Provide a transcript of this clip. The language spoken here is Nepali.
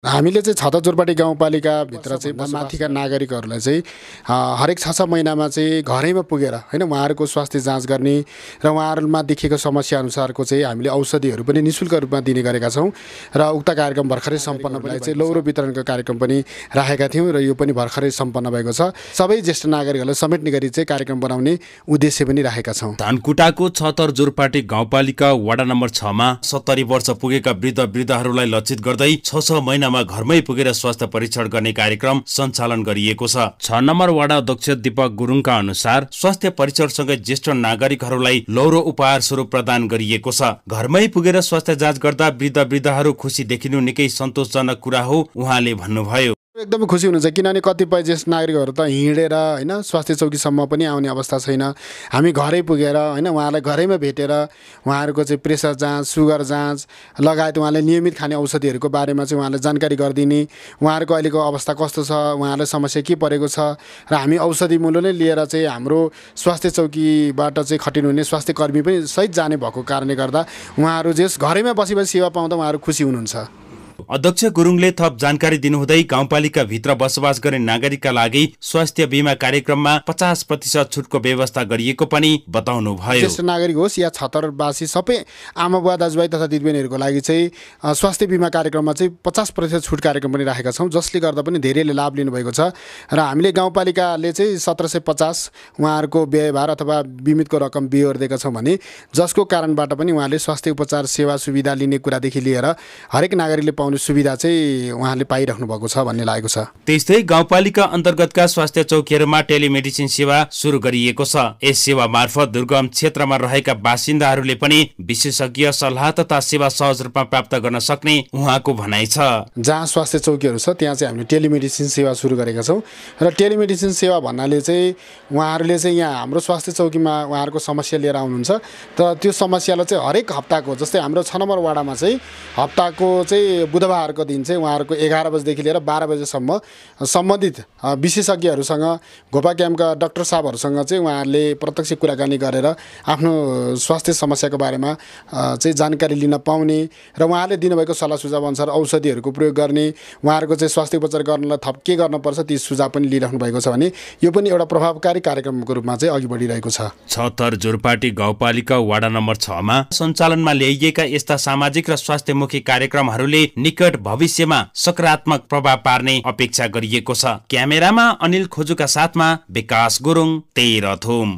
हामीले चाहिँ छतहर जोरपाटी गाउँपालिकाभित्र चाहिँ माथिका नागरिकहरूलाई चाहिँ हरेक 6 महिनामा चाहिँ घरैमा पुगेर होइन उहाँहरूको स्वास्थ्य जाँच गर्ने र उहाँहरूमा देखिएको समस्या अनुसारको चाहिँ हामीले औषधिहरू पनि निःशुल्क रूपमा दिने गरेका छौँ र उक्त कार्यक्रम भर्खरै सम्पन्न भएपछि चाहिँ लौरो वितरणको कार्यक्रम पनि राखेका थियौँ र यो पनि भर्खरै सम्पन्न भएको छ। सबै ज्येष्ठ नागरिकहरूलाई समेट्ने गरी चाहिँ कार्यक्रम बनाउने उद्देश्य पनि राखेका छौँ। धनकुटाको छतहर जोरपाटी गाउँपालिका वडा नम्बर 6 मा 70 वर्ष पुगेका वृद्धहरूलाई लक्षित गर्दै 6 महिनामा घरमै पुगेर स्वास्थ्य परीक्षण गर्ने कार्यक्रम सञ्चालन गरिएको छ। 6 नम्बर वडा अध्यक्ष दीपक गुरुङका अनुसार स्वास्थ्य परीक्षणसँगै ज्येष्ठ नागरिकहरूलाई लौरो उपहार स्वरूप प्रदान गरिएको छ। घरमै पुगेर स्वास्थ्य जाँच गर्दा वृद्धहरू खुसी देखिनु निकै सन्तोषजनक कुरा हो उहाँले भन्नुभयो। एकदमै खुसी हुनुहुन्छ किनभने कतिपय ज्येष्ठ नागरिकहरू त हिँडेर होइन स्वास्थ्य चौकीसम्म पनि आउने अवस्था छैन। हामी घरै पुगेर होइन उहाँलाई घरैमा भेटेर उहाँहरूको चाहिँ प्रेसर जाँच, सुगर जाँच लगायत उहाँले नियमित खाने औषधिहरूको बारेमा चाहिँ उहाँलाई जानकारी गरिदिने, उहाँहरूको अहिलेको अवस्था कस्तो छ, उहाँहरूलाई समस्या के परेको छ र हामी औषधि मूल्य नै लिएर चाहिँ हाम्रो स्वास्थ्य चौकीबाट चाहिँ खटिनुहुने स्वास्थ्य कर्मी पनि सहित जाने भएको कारणले गर्दा उहाँहरू जस घरैमा बसी सेवा पाउँदा उहाँहरू खुसी हुनुहुन्छ। अध्यक्ष गुरुङले थप जानकारी दिनुहुँदै गाउँपालिका भित्र बसोबास गर्ने नागरिकका लागि स्वास्थ्य बीमा कार्यक्रममा 50% छुटको व्यवस्था गरिएको पनि बताउनु भयो। ज्येष्ठ नागरिक होस् या छतरवासी सबै आमा बुवा दाजुभाइ तथा दिदीबहिनीहरूको लागि चाहिँ स्वास्थ्य बीमा कार्यक्रममा चाहिँ 50% छुट कार्यक्रम पनि राखेका छौँ, जसले गर्दा पनि धेरैले लाभ लिनुभएको छ र हामीले गाउँपालिकाले चाहिँ 1750 उहाँहरूको व्ययभार अथवा बिमितको रकम बिहोर दिएका छौँ भने जसको कारणबाट पनि उहाँले स्वास्थ्य उपचार सेवा सुविधा लिने कुरादेखि लिएर हरेक नागरिकले पाउने सुविधा चाहिँ उहाँले पाइराख्नु भएको छ भन्ने लागेको छ। त्यस्तै गाउँपालिका अन्तर्गतका स्वास्थ्य चौकीहरूमा टेलिमेडिसिन सेवा सुरु गरिएको छ। यस सेवा मार्फत दुर्गम क्षेत्रमा रहेका बासिन्दाहरूले पनि विशेषज्ञ सल्लाह तथा सेवा सहज रूपमा प्राप्त गर्न सक्ने उहाँको भनाइ छ। जहाँ स्वास्थ्य चौकीहरू छ त्यहाँ चाहिँ हामीले टेलिमेडिसिन सेवा सुरु गरेका छौँ र टेलिमेडिसिन सेवा भन्नाले चाहिँ उहाँहरूले चाहिँ यहाँ हाम्रो स्वास्थ्य चौकीमा उहाँहरूको समस्या लिएर आउनुहुन्छ तर त्यो समस्यालाई चाहिँ हरेक हप्ताको जस्तै हाम्रो 6 नम्बर वाडामा चाहिँ हप्ताको चाहिँ बुधबारको दिन चाहिँ उहाँहरूको 11 बजेदेखि लिएर 12 बजेसम्म सम्बन्धित विशेषज्ञहरूसँग घोपा क्याम्पका डाक्टर साहबहरूसँग चाहिँ उहाँहरूले प्रत्यक्ष कुराकानी गरेर आफ्नो स्वास्थ्य समस्याको बारेमा चाहिँ जानकारी लिन पाउने र उहाँहरूले दिनुभएको सल्लाह सुझाव अनुसार औषधिहरूको प्रयोग गर्ने, उहाँहरूको चाहिँ स्वास्थ्य उपचार गर्नलाई थप के गर्नुपर्छ ती सुझाव पनि लिइराख्नु भएको छ भने यो पनि एउटा प्रभावकारी कार्यक्रमको रूपमा चाहिँ अघि बढिरहेको छ। छतहर जोरपाटी गाउँपालिका वडा नम्बर 6 मा सञ्चालनमा ल्याइएका यस्ता सामाजिक र स्वास्थ्यमुखी कार्यक्रमहरूले निकट भविष्यमा सकारात्मक प्रभाव पार्ने अपेक्षा गरिएको छ। क्यामेरामा अनिल खोजुका साथमा विकास गुरुङ, तेह्रथुम।